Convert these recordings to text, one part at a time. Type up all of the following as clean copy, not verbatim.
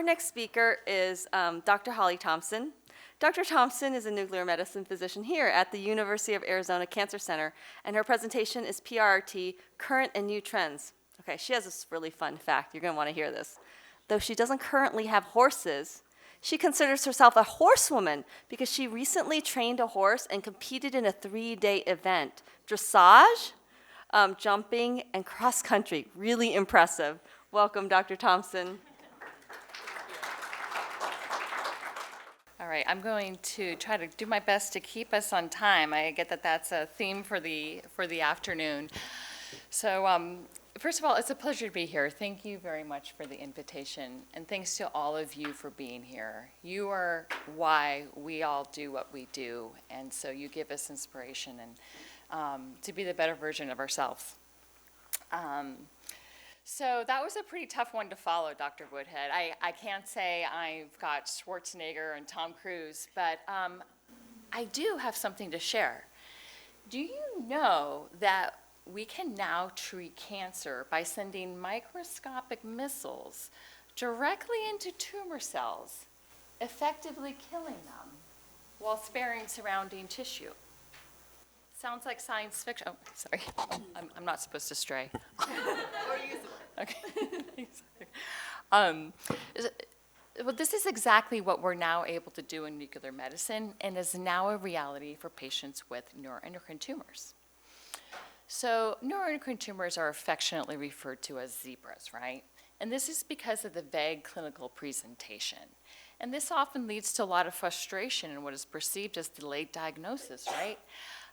Our next speaker is Dr. Holly Thompson. Dr. Thompson is a nuclear medicine physician here at the University of Arizona Cancer Center, and her presentation is PRRT, Current and New Trends. Okay, she has this really fun fact. You're going to want to hear this. Though she doesn't currently have horses, she considers herself a horsewoman because she recently trained a horse and competed in a 3-day event. Dressage, jumping, and cross country. Really impressive. Welcome, Dr. Thompson. All right, I'm going to try to do my best to keep us on time. I get that that's a theme for the afternoon. So first of all, it's a pleasure to be here. Thank you very much for the invitation, and thanks to all of you for being here. You are why we all do what we do, and so you give us inspiration and to be the better version of ourselves. So that was a pretty tough one to follow, Dr. Woodhead. I can't say I've got Schwarzenegger and Tom Cruise, but I do have something to share. Do you know that we can now treat cancer by sending microscopic missiles directly into tumor cells, effectively killing them while sparing surrounding tissue? Sounds like science fiction. Oh, sorry. I'm not supposed to stray. Or use it. Okay. Well, this is exactly what we're now able to do in nuclear medicine and is now a reality for patients with neuroendocrine tumors. So neuroendocrine tumors are affectionately referred to as zebras, right? And this is because of the vague clinical presentation. And this often leads to a lot of frustration in what is perceived as delayed diagnosis, right?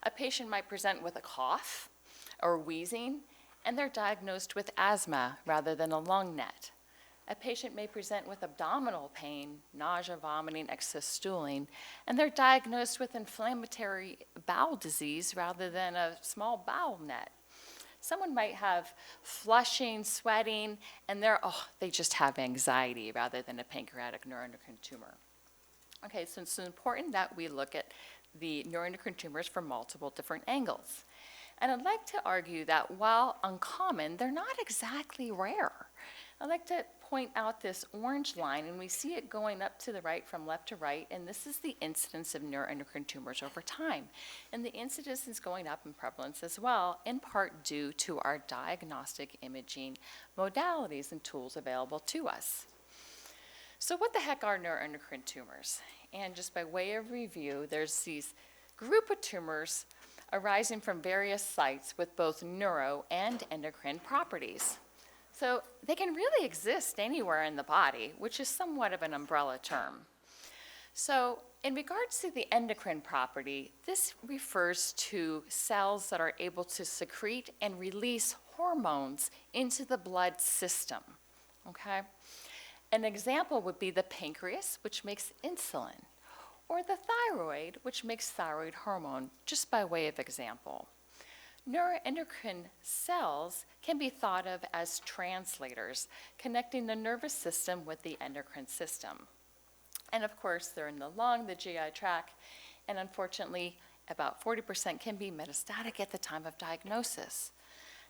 A patient might present with a cough or wheezing, and they're diagnosed with asthma rather than a lung net. A patient may present with abdominal pain, nausea, vomiting, excess stooling, and they're diagnosed with inflammatory bowel disease rather than a small bowel net. Someone might have flushing, sweating, and they just have anxiety rather than a pancreatic neuroendocrine tumor. Okay, so it's important that we look at the neuroendocrine tumors from multiple different angles. And I'd like to argue that while uncommon, they're not exactly rare. I'd like to point out this orange line, and we see it going up to the right from left to right, and this is the incidence of neuroendocrine tumors over time. And the incidence is going up in prevalence as well, in part due to our diagnostic imaging modalities and tools available to us. So what the heck are neuroendocrine tumors? And just by way of review, there's these group of tumors arising from various sites with both neuro and endocrine properties. So they can really exist anywhere in the body, which is somewhat of an umbrella term. So in regards to the endocrine property, this refers to cells that are able to secrete and release hormones into the blood system, okay? An example would be the pancreas, which makes insulin, or the thyroid, which makes thyroid hormone, just by way of example. Neuroendocrine cells can be thought of as translators, connecting the nervous system with the endocrine system. And of course, they're in the lung, the GI tract, and unfortunately, about 40% can be metastatic at the time of diagnosis.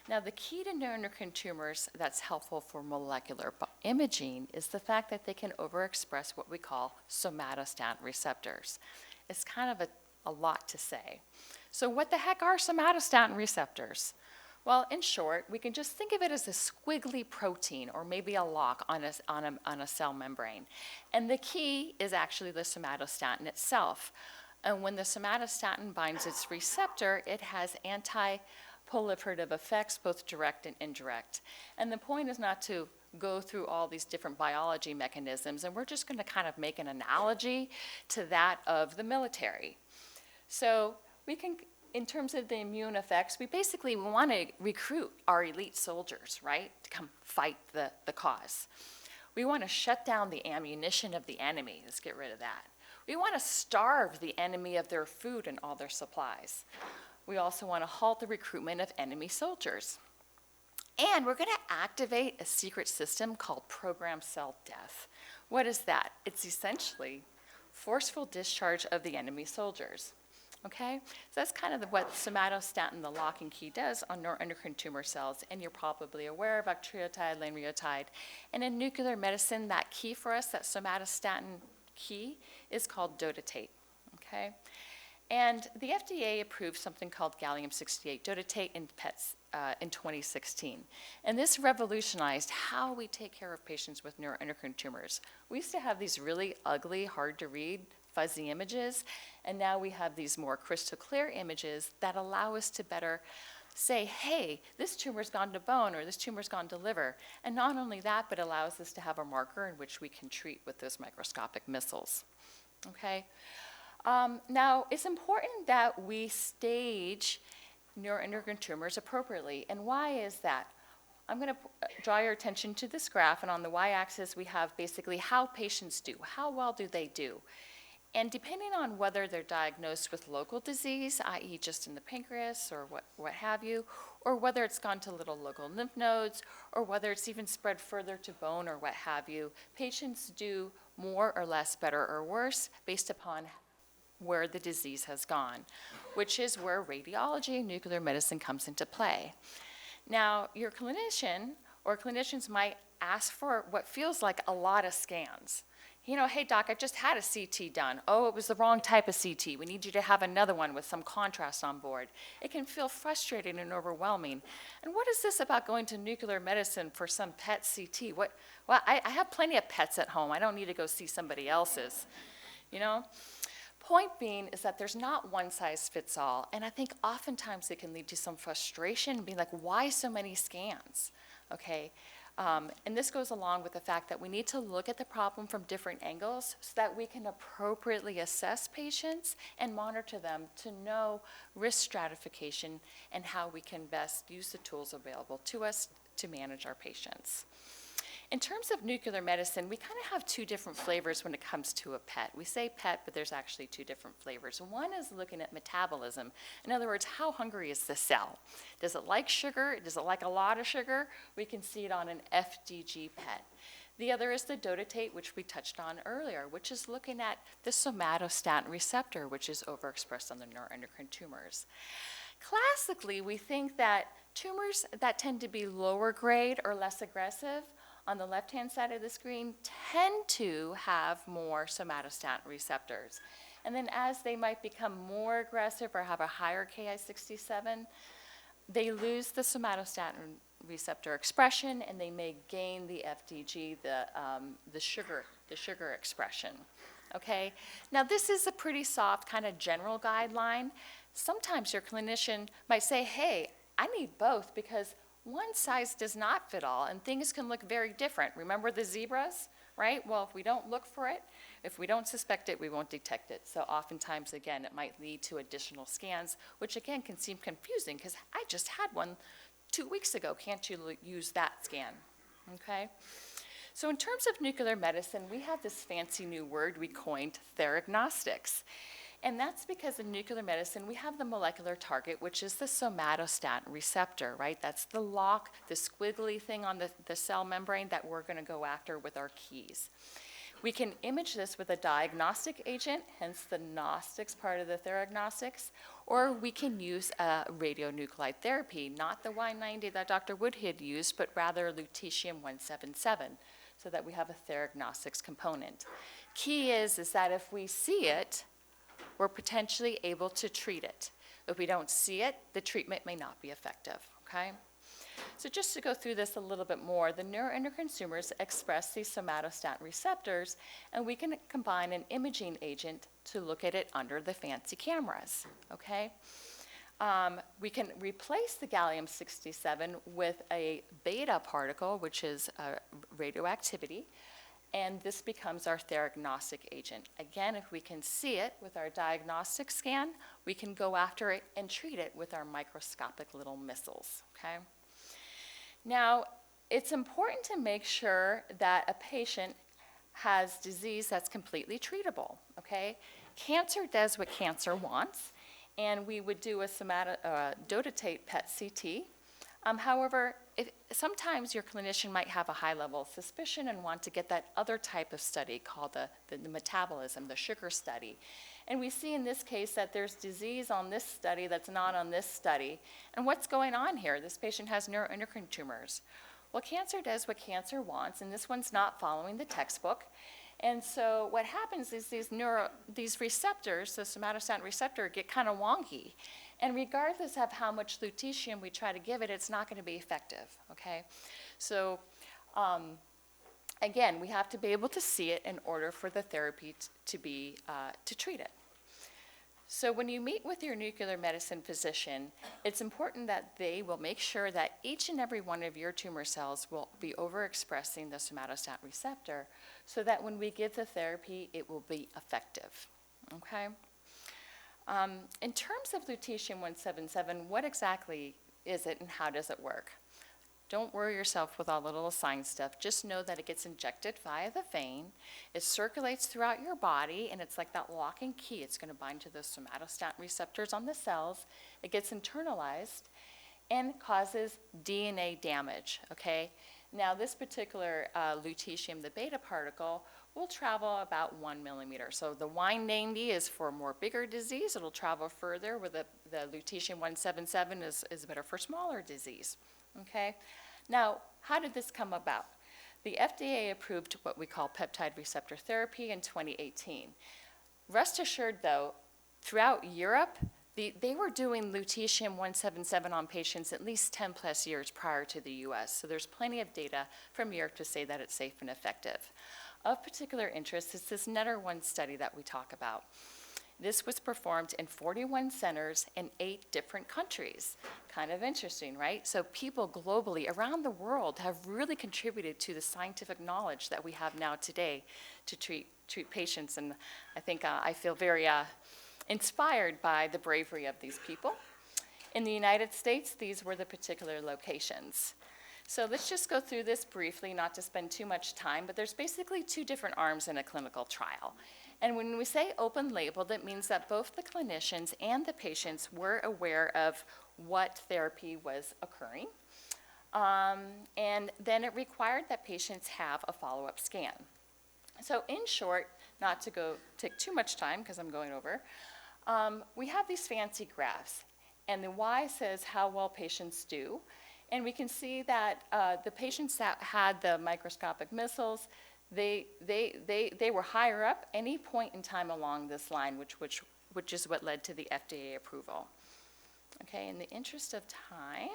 Now, the key to neuroendocrine tumors that's helpful for molecular imaging is the fact that they can overexpress what we call somatostatin receptors. It's kind of a lot to say. So what the heck are somatostatin receptors? Well, in short, we can just think of it as a squiggly protein or maybe a lock on a cell membrane. And the key is actually the somatostatin itself. And when the somatostatin binds its receptor, it has anti-proliferative effects, both direct and indirect. And the point is not to go through all these different biology mechanisms, and we're just going to kind of make an analogy to that of the military. So we can, in terms of the immune effects, we basically want to recruit our elite soldiers, right, to come fight the cause. We want to shut down the ammunition of the enemy. Let's get rid of that. We want to starve the enemy of their food and all their supplies. We also want to halt the recruitment of enemy soldiers. And we're going to activate a secret system called programmed cell death. What is that? It's essentially forceful discharge of the enemy soldiers. Okay, so that's kind of what somatostatin, the lock and key, does on neuroendocrine tumor cells, and you're probably aware of octreotide, lanreotide. And in nuclear medicine, that key for us, that somatostatin key, is called dotatate, okay? And the FDA approved something called gallium-68 dotatate in PETs in 2016. And this revolutionized how we take care of patients with neuroendocrine tumors. We used to have these really ugly, hard to read, fuzzy images, and now we have these more crystal clear images that allow us to better say, hey, this tumor's gone to bone or this tumor's gone to liver. And not only that, but allows us to have a marker in which we can treat with those microscopic missiles. Okay? Now, it's important that we stage neuroendocrine tumors appropriately. And why is that? I'm going to draw your attention to this graph, and on the y-axis we have basically how patients do. How well do they do? And depending on whether they're diagnosed with local disease, i.e. just in the pancreas or what have you, or whether it's gone to little local lymph nodes, or whether it's even spread further to bone or what have you, patients do more or less, better or worse, based upon where the disease has gone, which is where radiology and nuclear medicine comes into play. Now, your clinician or clinicians might ask for what feels like a lot of scans. You know, hey doc, I just had a CT done. Oh, it was the wrong type of CT. We need you to have another one with some contrast on board. It can feel frustrating and overwhelming. And what is this about going to nuclear medicine for some PET CT? Well, I have plenty of PETs at home. I don't need to go see somebody else's, you know? Point being is that there's not one size fits all, and I think oftentimes it can lead to some frustration, being like, why so many scans, okay? And this goes along with the fact that we need to look at the problem from different angles so that we can appropriately assess patients and monitor them to know risk stratification and how we can best use the tools available to us to manage our patients. In terms of nuclear medicine, we kind of have two different flavors when it comes to a PET. We say PET, but there's actually two different flavors. One is looking at metabolism. In other words, how hungry is the cell? Does it like sugar? Does it like a lot of sugar? We can see it on an FDG PET. The other is the dotatate, which we touched on earlier, which is looking at the somatostatin receptor, which is overexpressed on the neuroendocrine tumors. Classically, we think that tumors that tend to be lower grade or less aggressive on the left-hand side of the screen tend to have more somatostatin receptors. And then as they might become more aggressive or have a higher Ki-67, they lose the somatostatin receptor expression and they may gain the FDG, the sugar expression. Okay? Now this is a pretty soft kind of general guideline. Sometimes your clinician might say, hey, I need both because one size does not fit all, and things can look very different. Remember the zebras, right? Well, if we don't look for it, if we don't suspect it, we won't detect it. So oftentimes, again, it might lead to additional scans, which again can seem confusing because I just had one 2 weeks ago. Can't you use that scan? Okay? So in terms of nuclear medicine, we have this fancy new word we coined, theragnostics. And that's because in nuclear medicine, we have the molecular target, which is the somatostatin receptor, right? That's the lock, the squiggly thing on the cell membrane that we're going to go after with our keys. We can image this with a diagnostic agent, hence the Gnostics part of the theragnostics, or we can use a radionuclide therapy, not the Y90 that Dr. Woodhead used, but rather lutetium-177, so that we have a theragnostics component. Key is that if we see it, we're potentially able to treat it. If we don't see it, the treatment may not be effective, okay? So just to go through this a little bit more, the neuroendocrine tumors express these somatostatin receptors, and we can combine an imaging agent to look at it under the fancy cameras, okay? We can replace the gallium-67 with a beta particle, which is radioactivity, and this becomes our theragnostic agent. Again, if we can see it with our diagnostic scan, we can go after it and treat it with our microscopic little missiles, okay? Now, it's important to make sure that a patient has disease that's completely treatable, okay? Cancer does what cancer wants, and we would do a dotatate PET CT. However, sometimes your clinician might have a high level of suspicion and want to get that other type of study called the metabolism, the sugar study. And we see in this case that there's disease on this study that's not on this study. And what's going on here? This patient has neuroendocrine tumors. Well, cancer does what cancer wants, and this one's not following the textbook. And so what happens is these receptors, the somatostatin receptor, get kind of wonky. And regardless of how much lutetium we try to give it, it's not going to be effective, okay? So again, we have to be able to see it in order for the therapy to treat it. So when you meet with your nuclear medicine physician, it's important that they will make sure that each and every one of your tumor cells will be overexpressing the somatostatin receptor so that when we give the therapy, it will be effective, okay? In terms of lutetium-177, what exactly is it and how does it work? Don't worry yourself with all the little science stuff. Just know that it gets injected via the vein. It circulates throughout your body, and it's like that lock and key. It's going to bind to those somatostatin receptors on the cells. It gets internalized and causes DNA damage, okay? Now, this particular lutetium, the beta particle, will travel about 1 millimeter. So the Y90 is for more bigger disease. It'll travel further, where the lutetium-177 is better for smaller disease. Okay, now how did this come about? The FDA approved what we call peptide receptor therapy in 2018. Rest assured though, throughout Europe, they were doing lutetium-177 on patients at least 10 plus years prior to the US. So there's plenty of data from Europe to say that it's safe and effective. Of particular interest is this NETTER-1 study that we talk about. This was performed in 41 centers in 8 different countries. Kind of interesting, right? So people globally around the world have really contributed to the scientific knowledge that we have now today to treat patients. And I think I feel very inspired by the bravery of these people. In the United States, these were the particular locations. So let's just go through this briefly, not to spend too much time, but there's basically 2 different arms in a clinical trial. And when we say open label, that means that both the clinicians and the patients were aware of what therapy was occurring. And then it required that patients have a follow-up scan. So in short, not to take too much time because I'm going over, we have these fancy graphs. And the Y says how well patients do. And we can see that the patients that had the microscopic missiles, they were higher up any point in time along this line, which is what led to the FDA approval. Okay, in the interest of time,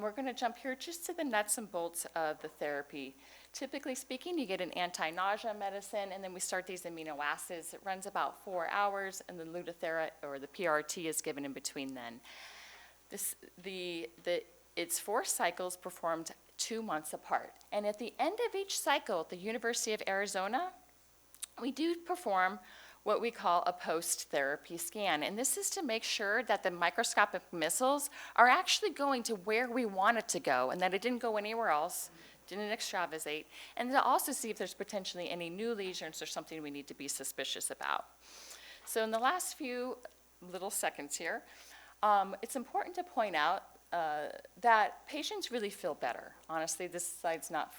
we're going to jump here just to the nuts and bolts of the therapy. Typically speaking, you get an anti-nausea medicine, and then we start these amino acids. It runs about 4 hours, and the Lutathera or the PRRT is given in between then. It's 4 cycles performed 2 months apart. And at the end of each cycle at the University of Arizona, we do perform what we call a post-therapy scan. And this is to make sure that the microscopic missiles are actually going to where we want it to go and that it didn't go anywhere else, didn't extravasate, and to also see if there's potentially any new lesions or something we need to be suspicious about. So in the last few little seconds here, it's important to point out that patients really feel better. Honestly, this slide's not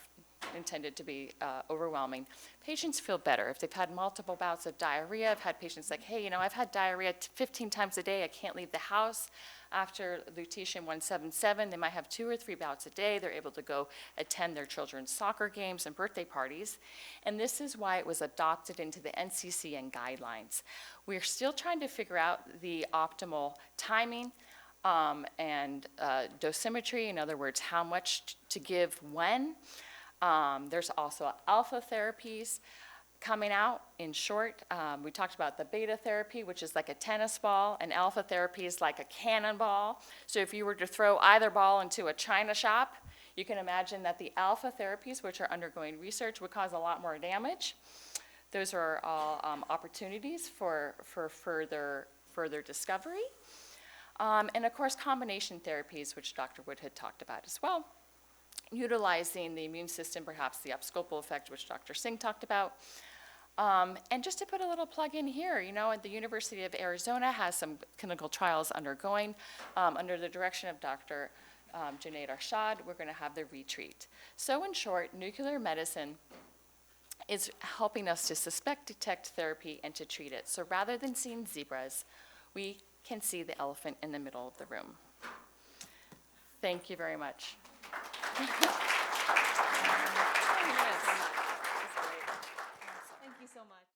intended to be overwhelming. Patients feel better. If they've had multiple bouts of diarrhea, I've had patients like, hey, I've had diarrhea 15 times a day, I can't leave the house. After lutetium-177, they might have 2 or 3 bouts a day. They're able to go attend their children's soccer games and birthday parties. And this is why it was adopted into the NCCN guidelines. We're still trying to figure out the optimal timing and dosimetry, in other words, how much to give when. There's also alpha therapies coming out. In short, we talked about the beta therapy, which is like a tennis ball, and alpha therapy is like a cannonball. So if you were to throw either ball into a china shop, you can imagine that the alpha therapies, which are undergoing research, would cause a lot more damage. Those are all opportunities for further discovery. And of course, combination therapies, which Dr. Wood had talked about as well, utilizing the immune system, perhaps the abscopal effect, which Dr. Singh talked about. And just to put a little plug in here, at the University of Arizona has some clinical trials undergoing under the direction of Dr. Junaid Arshad, we're going to have the retreat. So in short, nuclear medicine is helping us to suspect, detect therapy, and to treat it. So rather than seeing zebras, we can see the elephant in the middle of the room. Thank you very much. Thank you so much.